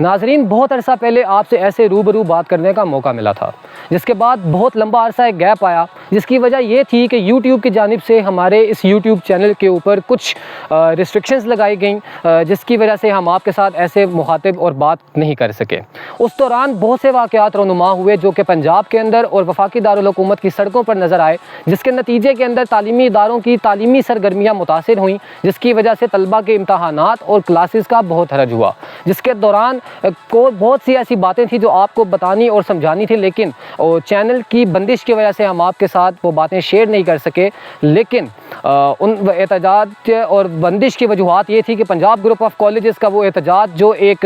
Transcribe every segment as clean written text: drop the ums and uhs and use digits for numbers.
ناظرین، بہت عرصہ پہلے آپ سے ایسے روبرو بات کرنے کا موقع ملا تھا، جس کے بعد بہت لمبا عرصہ ایک گیپ آیا، جس کی وجہ یہ تھی کہ یوٹیوب کی جانب سے ہمارے اس یوٹیوب چینل کے اوپر کچھ ریسٹرکشنز لگائی گئیں، جس کی وجہ سے ہم آپ کے ساتھ ایسے مخاطب اور بات نہیں کر سکے۔ اس دوران بہت سے واقعات رونما ہوئے جو کہ پنجاب کے اندر اور وفاقی دارالحکومت کی سڑکوں پر نظر آئے، جس کے نتیجے کے اندر تعلیمی اداروں کی تعلیمی سرگرمیاں متاثر ہوئیں، جس کی وجہ سے طلبہ کے امتحانات اور کلاسز کا بہت حرج ہوا، جس کے دوران بہت سی ایسی باتیں تھیں جو آپ کو بتانی اور سمجھانی تھی، لیکن چینل کی بندش کی وجہ سے ہم آپ کے ساتھ وہ باتیں شیئر نہیں کر سکے۔ لیکن ان احتجاج اور بندش کی وجوہات یہ تھی کہ پنجاب گروپ آف کالجز کا وہ احتجاج جو ایک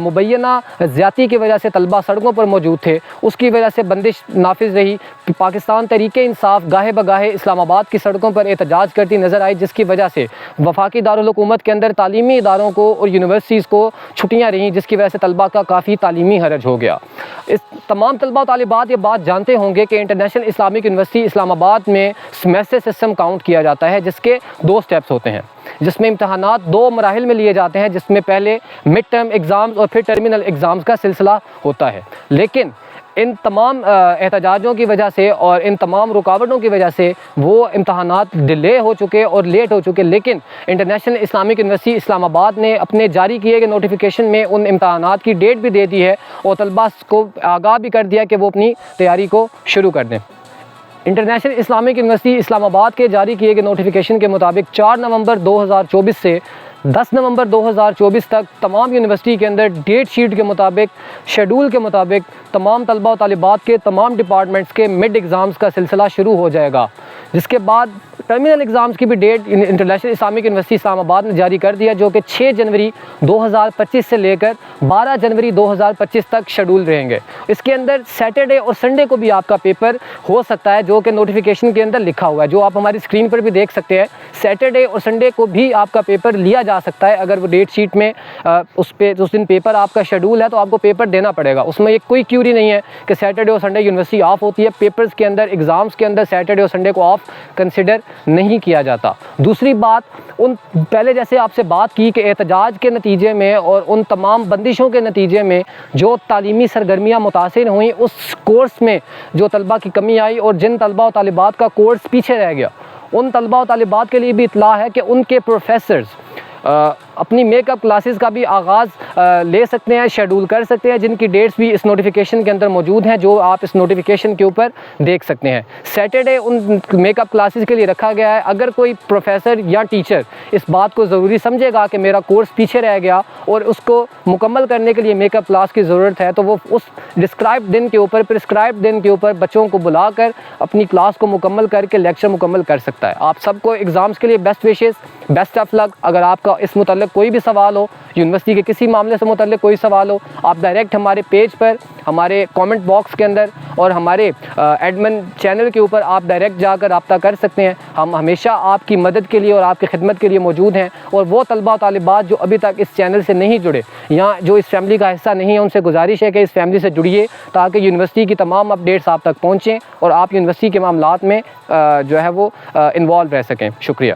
مبینہ زیادتی کی وجہ سے طلبہ سڑکوں پر موجود تھے، اس کی وجہ سے بندش نافذ رہی۔ پاکستان تحریک انصاف گاہے بگاہے اسلام آباد کی سڑکوں پر احتجاج کرتی نظر آئی، جس کی وجہ سے وفاقی دارالحکومت کے اندر تعلیمی اداروں کو اور یونیورسٹیز کو چھٹیاں رہیں، جس کی وجہ سے طلبہ کا کافی تعلیمی حرج ہو گیا۔ اس تمام طلبہ و طالبات یہ بات جانتے ہوں گے کہ انٹرنیشنل اسلامک یونیورسٹی اسلام آباد میں سیمیسٹر سسٹم کاؤنٹ کیا جاتا ہے، جس کے 2 سٹیپس ہوتے ہیں، جس میں امتحانات 2 مراحل میں لیے جاتے ہیں، جس میں پہلے مڈ ٹرم ایگزامز اور پھر ٹرمینل ایگزامز کا سلسلہ ہوتا ہے۔ لیکن ان تمام احتجاجوں کی وجہ سے اور ان تمام رکاوٹوں کی وجہ سے وہ امتحانات ڈیلے ہو چکے اور لیٹ ہو چکے، لیکن انٹرنیشنل اسلامک یونیورسٹی اسلام آباد نے اپنے جاری کیے گئے نوٹیفیکیشن میں ان امتحانات کی ڈیٹ بھی دے دی ہے اور طلباء کو آگاہ بھی کر دیا کہ وہ اپنی تیاری کو شروع کر دیں۔ انٹرنیشنل اسلامک یونیورسٹی اسلام آباد کے جاری کیے گئے نوٹیفیکیشن کے مطابق 4 نومبر 2024 سے 10 نومبر 2024 تک تمام یونیورسٹی کے اندر ڈیٹ شیٹ کے مطابق، شیڈول کے مطابق تمام طلبہ و طالبات کے تمام ڈپارٹمنٹس کے مڈ ایگزامز کا سلسلہ شروع ہو جائے گا، جس کے بعد ٹرمینل ایگزامز کی بھی ڈیٹ انٹرنیشنل اسلامک یونیورسٹی اسلام آباد نے جاری کر دیا، جو کہ 6 جنوری 2025 سے لے کر 12 جنوری 2025 تک شیڈول رہیں گے۔ اس کے اندر سیٹرڈے اور سنڈے کو بھی آپ کا پیپر ہو سکتا ہے، جو کہ نوٹیفیکیشن کے اندر لکھا ہوا ہے، جو آپ ہماری اسکرین پر بھی دیکھ سکتے ہیں۔ سیٹرڈے اور سنڈے کو بھی آپ کا پیپر لیا جا سکتا ہے، اگر وہ ڈیٹ شیٹ میں اس دن پیپر آپ کا شیڈول ہے تو آپ کو پیپر دینا پڑے گا۔ اس میں یہ کوئی کیوری نہیں ہے کہ سیٹرڈے اور سنڈے یونیورسٹی آف ہوتی ہے، پیپرز کے اندر، ایگزامز کے اندر سیٹرڈے اور سنڈے کو آف کنسیڈر نہیں کیا جاتا۔ دوسری بات، پہلے جیسے آپ سے بات کی کہ احتجاج کے نتیجے میں اور ان تمام بندشوں کے نتیجے میں جو تعلیمی سرگرمیاں متاثر ہوئیں، اس کورس میں جو طلبہ کی کمی آئی اور جن طلبہ و طالبات کا کورس پیچھے رہ گیا، ان طلبہ و طالبات کے لیے بھی اطلاع ہے کہ ان کے پروفیسرز اپنی میک اپ کلاسز کا بھی آغاز لے سکتے ہیں، شیڈول کر سکتے ہیں، جن کی ڈیٹس بھی اس نوٹیفیکیشن کے اندر موجود ہیں، جو آپ اس نوٹیفیکیشن کے اوپر دیکھ سکتے ہیں۔ سیٹرڈے ان میک اپ کلاسز کے لیے رکھا گیا ہے۔ اگر کوئی پروفیسر یا ٹیچر اس بات کو ضروری سمجھے گا کہ میرا کورس پیچھے رہ گیا اور اس کو مکمل کرنے کے لیے میک اپ کلاس کی ضرورت ہے، تو وہ اس ڈسکرائب دن کے اوپر، پرسکرائب دن کے اوپر بچوں کو بلا کر اپنی کلاس کو مکمل کر کے لیکچر مکمل کر سکتا ہے۔ آپ سب کو ایگزامز کے لیے بیسٹ وشز، بیسٹ آف لک۔ اگر آپ کا اس متعلق کوئی بھی سوال ہو، یونیورسٹی کے کسی معاملے سے متعلق کوئی سوال ہو، آپ ڈائریکٹ ہمارے پیج پر، ہمارے کامنٹ باکس کے اندر اور ہمارے ایڈمن چینل کے اوپر آپ ڈائریکٹ جا کر رابطہ کر سکتے ہیں۔ ہم ہمیشہ آپ کی مدد کے لیے اور آپ کی خدمت کے لیے موجود ہیں، اور وہ طلبہ و طالبات جو ابھی تک اس چینل سے نہیں جڑے یا جو اس فیملی کا حصہ نہیں ہے، ان سے گزارش ہے کہ اس فیملی سے جڑیے تاکہ یونیورسٹی کی تمام اپڈیٹس آپ تک پہنچیں اور آپ یونیورسٹی کے معاملات میں جو ہے وہ انوالو رہ سکیں۔ شکریہ۔